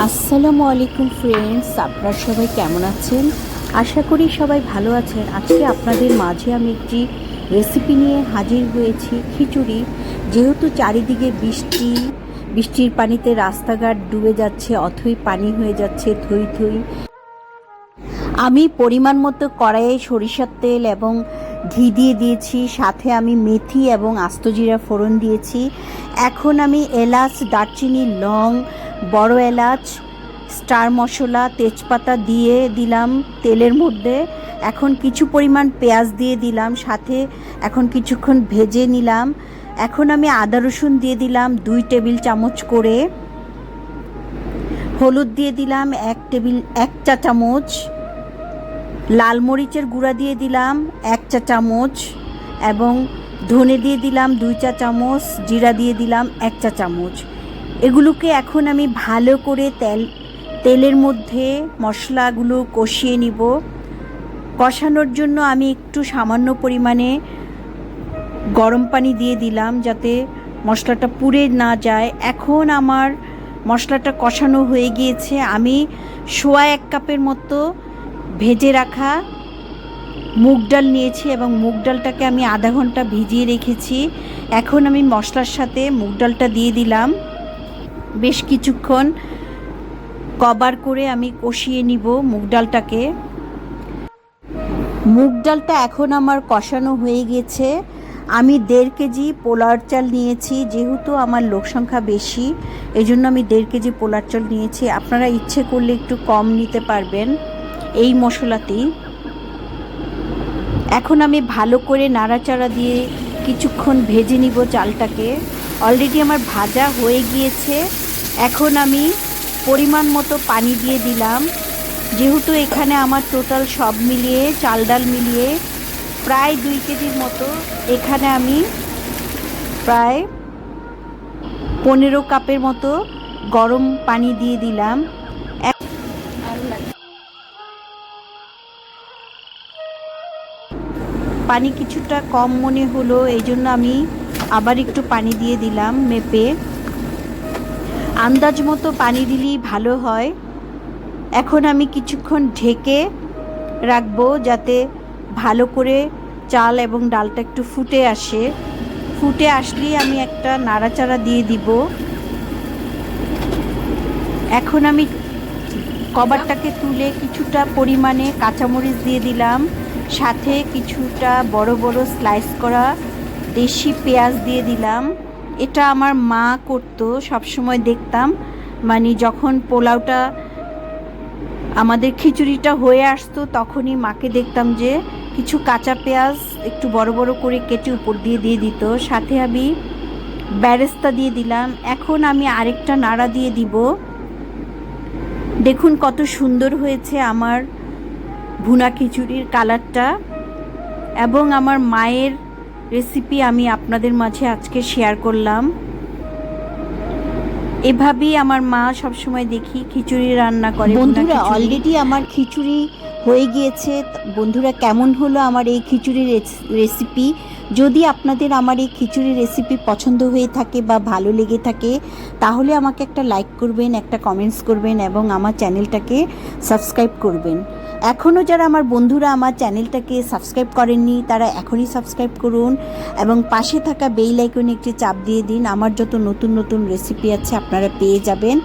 আসসালামু আলাইকুম ফ্রেন্ডস, আপনারা সবাই কেমন আছেন? আশা করি সবাই ভালো আছেন। আজকে আপনাদের মাঝে আমি একটি রেসিপি নিয়ে হাজির হয়েছি, খিচুড়ি। যেহেতু চারিদিকে বৃষ্টির পানিতে রাস্তাঘাট ডুবে যাচ্ছে, অথই পানি হয়ে যাচ্ছে থই থই। আমি পরিমাণ মতো কড়াইয়ে সরিষার তেল এবং ঘি দিয়ে দিয়েছি, সাথে আমি মেথি এবং আস্ত জিরা ফোড়ন দিয়েছি। এখন আমি এলাচ, দারচিনি, লং, বড় এলাচ, স্টার মশলা, তেজপাতা দিয়ে দিলাম তেলের মধ্যে। এখন কিছু পরিমাণ পেঁয়াজ দিয়ে দিলাম, সাথে এখন কিছুক্ষণ ভেজে নিলাম। এখন আমি আদা রসুন দিয়ে দিলাম 2 টেবিল চামচ করে। হলুদ দিয়ে দিলাম 1 চা চামচ। লাল মরিচের গুঁড়া দিয়ে দিলাম 1 চা চামচ এবং ধনে দিয়ে দিলাম 2 চা চামচ, জিরা দিয়ে দিলাম 1 চা চামচ। এগুলোকে এখন আমি ভালো করে তেলের মধ্যে মশলাগুলো কষিয়ে নিব। কষানোর জন্য আমি একটু সামান্য পরিমাণে গরম পানি দিয়ে দিলাম যাতে মশলাটা পুড়ে না যায়। এখন আমার মশলাটা কষানো হয়ে গিয়েছে। আমি 1 কাপের মতো ভেজে রাখা মুগ ডাল নিয়েছি এবং মুগ ডালটাকে আমি আধা ঘন্টা ভিজিয়ে রেখেছি। এখন আমি মশলার সাথে মুগ ডালটা দিয়ে দিলাম। বেশ কিছুক্ষণ কভার করে আমি কষিয়ে নিব মুগ ডালটাকে। মুগ ডালটা এখন আমার কষানো হয়ে গেছে। আমি 1.5 কেজি পোলাওর চাল নিয়েছি, যেহেতু আমার লোক সংখ্যা বেশি এজন্য আমি 1.5 কেজি পোলাওর চাল নিয়েছি। আপনারা ইচ্ছে করলে একটু কম নিতে পারবেন এই মশলাতেই। এখন আমি ভালো করে নাড়াচাড়া দিয়ে কিছুক্ষণ ভেজে নিব চালটাকে। অলরেডি আমার ভাজা হয়ে গিয়েছে। এখন আমি পরিমাণ মতো পানি দিয়ে দিলাম। যেহেতু এখানে আমার টোটাল সব মিলিয়ে চাল ডাল মিলিয়ে প্রায় 2 কেজির মতো, এখানে আমি প্রায় 15 কাপের মতো গরম পানি দিয়ে দিলাম। পানি কিছুটা কম মনে হলো, এই জন্য আমি আবার একটু পানি দিয়ে দিলাম মেপে। আন্দাজ মতো পানি দিলেই ভালো হয়। এখন আমি কিছুক্ষণ ঢেকে রাখবো যাতে ভালো করে চাল এবং ডালটা একটু ফুটে আসে। ফুটে আসলেই আমি একটা নাড়াচাড়া দিয়ে দিব। এখন আমি কভারটাকে তুলে কিছুটা পরিমাণে কাঁচামরিচ দিয়ে দিলাম, সাথে কিছুটা বড় বড় স্লাইস করা দেশি পেঁয়াজ দিয়ে দিলাম। এটা আমার মা করতো, সবসময় দেখতাম। মানে যখন পোলাওটা আমাদের খিচুড়িটা হয়ে আসতো তখনই মাকে দেখতাম যে কিছু কাঁচা পেঁয়াজ একটু বড় বড় করে কেটে উপর দিয়ে দিত। সাথে আমি বেরেস্তা দিয়ে দিলাম। এখন আমি আরেকটা নাড়া দিয়ে দিব। দেখুন কত সুন্দর হয়েছে আমার ভুনা খিচুড়ির কালারটা। এবং আমার মায়ের রেসিপি আমি আপনাদের মাঝে আজকে শেয়ার করলাম। এভাবেই আমার মা সবসময় দেখি খিচুড়ি রান্না করে। বন্ধুরা, অলরেডি আমার খিচুড়ি হয়ে গিয়েছে। বন্ধুরা, কেমন হলো আমার এই খিচুড়ি রেসিপি? যদি আপনাদের আমার এই খিচুড়ি রেসিপি পছন্দ হয়ে থাকে বা ভালো লেগে থাকে তাহলে আমাকে একটা লাইক করবেন, একটা কমেন্টস করবেন এবং আমার চ্যানেলটাকে সাবস্ক্রাইব করবেন। এখনও যারা আমার বন্ধুরা আমার চ্যানেলটাকে সাবস্ক্রাইব করেননি তারা এখনই সাবস্ক্রাইব করুন এবং পাশে থাকা বেল আইকনে একটি চাপ দিয়ে দিন। আমার যত নতুন নতুন রেসিপি আছে আপনারা পেয়ে যাবেন।